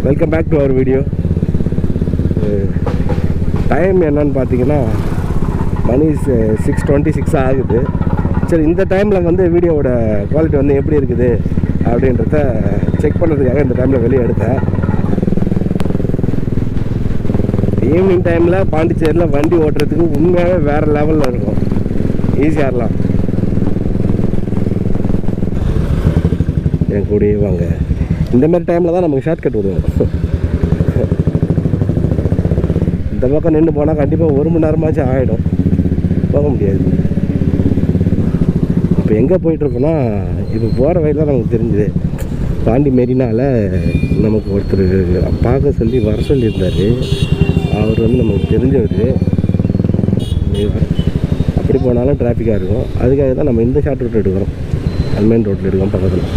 Welcome back to our video. Time என்னன்னு பார்த்தீங்கன்னா மணி 6:26 ஆகுது. சரி, இந்த டைமில் வந்து வீடியோவோட குவாலிட்டி வந்து எப்படி இருக்குது அப்படின்றத செக் பண்ணுறதுக்காக இந்த டைமில் வெளியே எடுத்தேன். ஈவினிங் டைமில் பாண்டிச்சேரியில் வண்டி ஓட்டுறதுக்கு உண்மையாகவே வேறு லெவலில் இருக்கும். ஈஸியாகலாம் என் கூடயே வாங்க. இந்த மாதிரி டைமில் தான் நமக்கு ஷார்ட்கட் விடுவோம். இந்த பக்கம் நின்று போனால் கண்டிப்பாக 1 மணி நேரமாச்சும் ஆகிடும், போக முடியாது. இப்போ எங்கே போயிட்டுருக்கோன்னா, இப்போ போகிற வயது தான் நமக்கு தெரிஞ்சுது. பாண்டி மெரினாவில் நமக்கு ஒருத்தர் பார்க்க சொல்லி வர சொல்லியிருந்தார். அவர் வந்து நமக்கு தெரிஞ்சவர். அப்படி போனாலும் டிராஃபிக்காக இருக்கும். அதுக்காக தான் நம்ம இந்த ஷார்ட் ரூட் எடுக்கிறோம். மெயின் ரோட்டில் எடுக்கிறோம் பக்கத்தில்.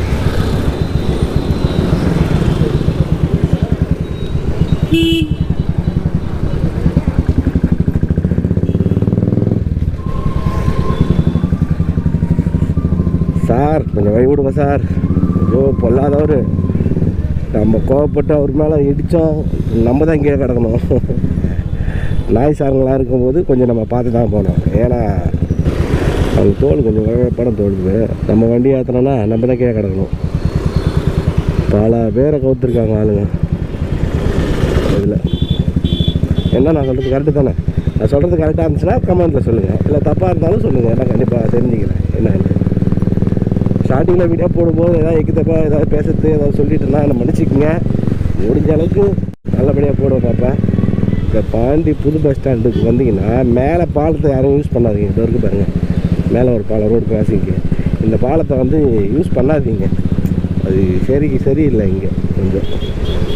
சார் கொஞ்சம் வழி விடுங்க சார். ஐயோ பொல்லாதவர், நம்ம கோவப்பட்டு அவர் மேலே இடித்தோம், நம்ம தான் இங்கேயே கிடக்கணும். நாய் சாரங்களாக இருக்கும்போது கொஞ்சம் நம்ம பார்த்து தான் போனோம். ஏன்னா அவங்க தோல் கொஞ்சம் படம் தோல்வி. நம்ம வண்டி ஏற்றினோன்னா நம்ம தான் கீழே கிடக்கணும். பல பேரை கவுத்துருக்காங்க ஆளுங்க இதில். என்ன நான் சொல்கிறது கரெக்டு தானே? நான் சொல்கிறது கரெக்டாக இருந்துச்சுன்னா கமெண்ட்டில் சொல்லுங்கள், இல்லை தப்பாக இருந்தாலும் சொல்லுங்கள். நான் கண்டிப்பாக தெரிஞ்சுக்கிறேன் என்னன்னு. ஸ்டார்டிங்கில் வீடியோ போடும்போது ஏதாவது எக்கு தப்பாக ஏதாவது பேசுறது ஏதாவது சொல்லிட்டுனா என்னை மன்னிச்சிக்கோங்க. முடிஞ்ச அளவுக்கு நல்லபடியாக போடுவேன் பார்ப்பேன். இந்த பாண்டி புது பஸ் ஸ்டாண்டுக்கு வந்தீங்கன்னா மேலே பாலத்தை யாரும் யூஸ் பண்ணாதீங்க. இது வரைக்கும் பாருங்கள், மேலே ஒரு பாலம், ரோடு கிராசிங்கு. இந்த பாலத்தை வந்து யூஸ் பண்ணாதீங்க. அது சரியில்லை இங்கே கொஞ்சம்.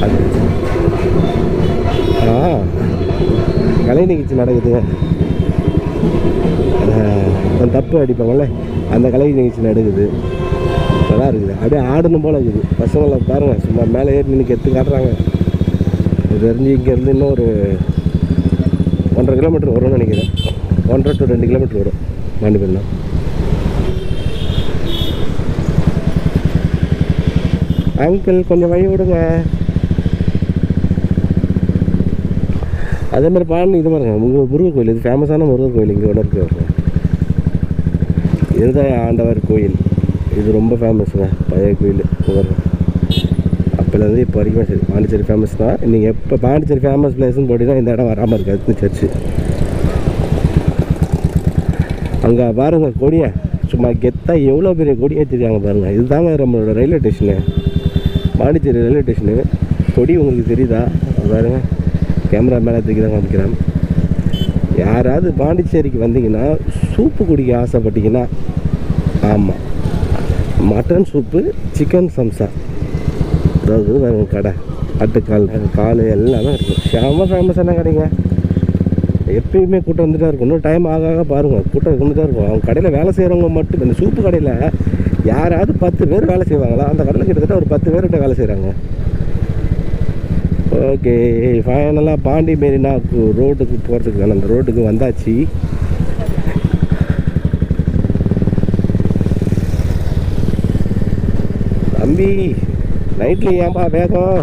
அது கலை நிகழ்ச்சி நடக்குதுங்க. தப்பு அடிப்பாங்கள்ல, அந்த கலை நிகழ்ச்சி நடக்குது. நல்லா இருக்குது, அப்படியே ஆடணும் போல் இருக்குது. பசங்களை பாருங்கள், சும்மா மேலே ஏறி நின்று கெத்து காட்டுறாங்க. இது தெரிஞ்சு இங்கேருந்து இன்னும் ஒரு 1.5 கிலோமீட்டர் வரும்னு நினைக்கிறேன். 1.5 to 2 கிலோமீட்டர் வரும் மாண்டிப்பள்ளி. அங்கிள் கொஞ்சம் வழி விடுங்க. அதேமாதிரி பாண்டி இது பாருங்க, உங்கள் முருகர் கோயில், இது ஃபேமஸான முருகர் கோயில் இங்கே ஒன்று இருக்குது. இதுதான் ஆண்டவர் கோயில். இது ரொம்ப ஃபேமஸுங்க, பழைய கோயில். அப்போலேருந்து இப்போ வரைக்கும் சரி, பாண்டிச்சேரி ஃபேமஸ் தான். நீங்கள் எப்போ பாண்டிச்சேரி ஃபேமஸ் பிளேஸ்ன்னு போட்டிங்கன்னா இந்த இடம் வராமல் இருக்காது. இந்த சர்ச்சு அங்கே பாருங்கள், கொடியை சும்மா கெத்தாக எவ்வளோ பெரிய கொடி ஏற்றிருக்காங்க பாருங்கள். இதுதாங்க நம்மளோட railway station, Pondicherry railway station. கொடி உங்களுக்கு தெரியுதா? பாருங்கள், கேமரா மேலே தூக்கி தான் காமிக்கிறேன். யாராவது பாண்டிச்சேரிக்கு வந்தீங்கன்னா சூப்பு குடிக்க ஆசைப்பட்டீங்கன்னா, ஆமாம், மட்டன் சூப்பு, சிக்கன் சம்சா, அதாவது வேறு கடை, ஆட்டுக்கால் கால் எல்லாமே இருக்கும். செம்ம ஃபேமஸான கடைங்க. எப்பயுமே கூட்டம் வந்துட்டே இருக்கும். இன்னும் டைம் ஆக பாருங்கள், கூட்டம் இருந்துகிட்டே இருக்கும். அவங்க கடையில் வேலை செய்கிறவங்க மட்டும், இந்த சூப்பு கடையில் யாராவது 10 பேர் வேலை செய்வாங்களா? அந்த கடையில் கிட்டத்தட்ட ஒரு 10 பேர்கிட்ட வேலை செய்கிறாங்க. ஓகே, ஃபைனலாக பாண்டி மெரினாக்கு ரோட்டுக்கு போகிறதுக்கு அந்த ரோட்டுக்கு வந்தாச்சு. தம்பி நைட்டில் ஏன்பா வேகம்?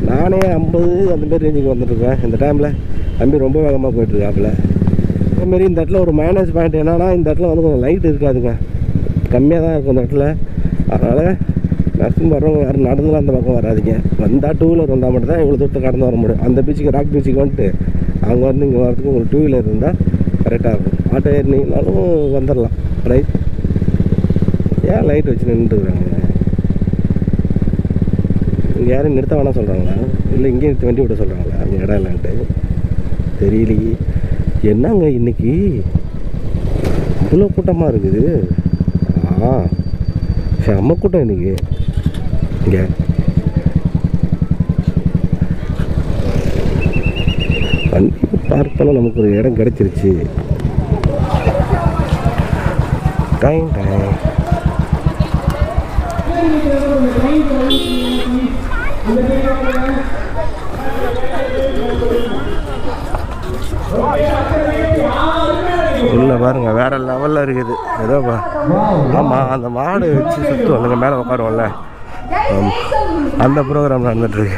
நானே 50 அந்த மாதிரி ரேஞ்சுக்கு வந்துட்டுருக்கேன் இந்த டைமில். தம்பி ரொம்ப வேகமாக போயிட்டுருக்காப்புல. அதேமாரி இந்த இடத்துல ஒரு மைனஸ் பாயிண்ட் என்னன்னா, இந்த இடத்துல வந்து கொஞ்சம் லைட் இருக்காதுங்க, கம்மியாக தான் இருக்கும் இந்த இடத்துல. அதனால் நர்சிங் வர்றவங்க யாரும் நடந்துலாம் அந்த பக்கம் வராதிங்க. வந்தால் 2 வீலர் வந்தால் மட்டும் தான் இவ்வளோ தூரத்தை கடந்து வர முடியும். அந்த பீச்சுக்கு, ராக் பீச்சுக்கு வந்துட்டு அங்கே வந்து இங்கே வரதுக்கு உங்களுக்கு 2 வீலர் இருந்தால் கரெக்டாக இருக்கும். ஆட்டோ ஏறினீங்கனாலும் வந்துடலாம். ரைட், ஏன் லைட் வச்சு நின்றுருக்குறாங்க? இங்கே யாரும் நிறுத்த வேணாம் சொல்கிறாங்களா, இல்லை இங்கே நிறுத்தி வண்டி விட சொல்கிறாங்களா? அங்கே இடம் இல்லைன்ட்டு தெரியலையே. என்னங்க இன்றைக்கி இவ்வளோ கூட்டமாக இருக்குது? செம்ம கூட்டம் இன்றைக்கி. இங்கே வண்டி பார்க் பண்ண நமக்கு ஒரு இடம் கிடச்சிருச்சு. டைம் உள்ள பாருங்க, வேற லெவலில் இருக்குது. ஏதோ ஆமாம், அந்த மாடு வச்சு சுற்றுவோம், அங்கே மேலே உட்காருவோம்ல, அந்த ப்ரோக்ராம் நடந்துட்டு இருக்கு.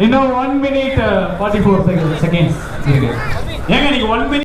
இன்னும் 1 minute 44 seconds. ஏங்க நீங்க 1 minute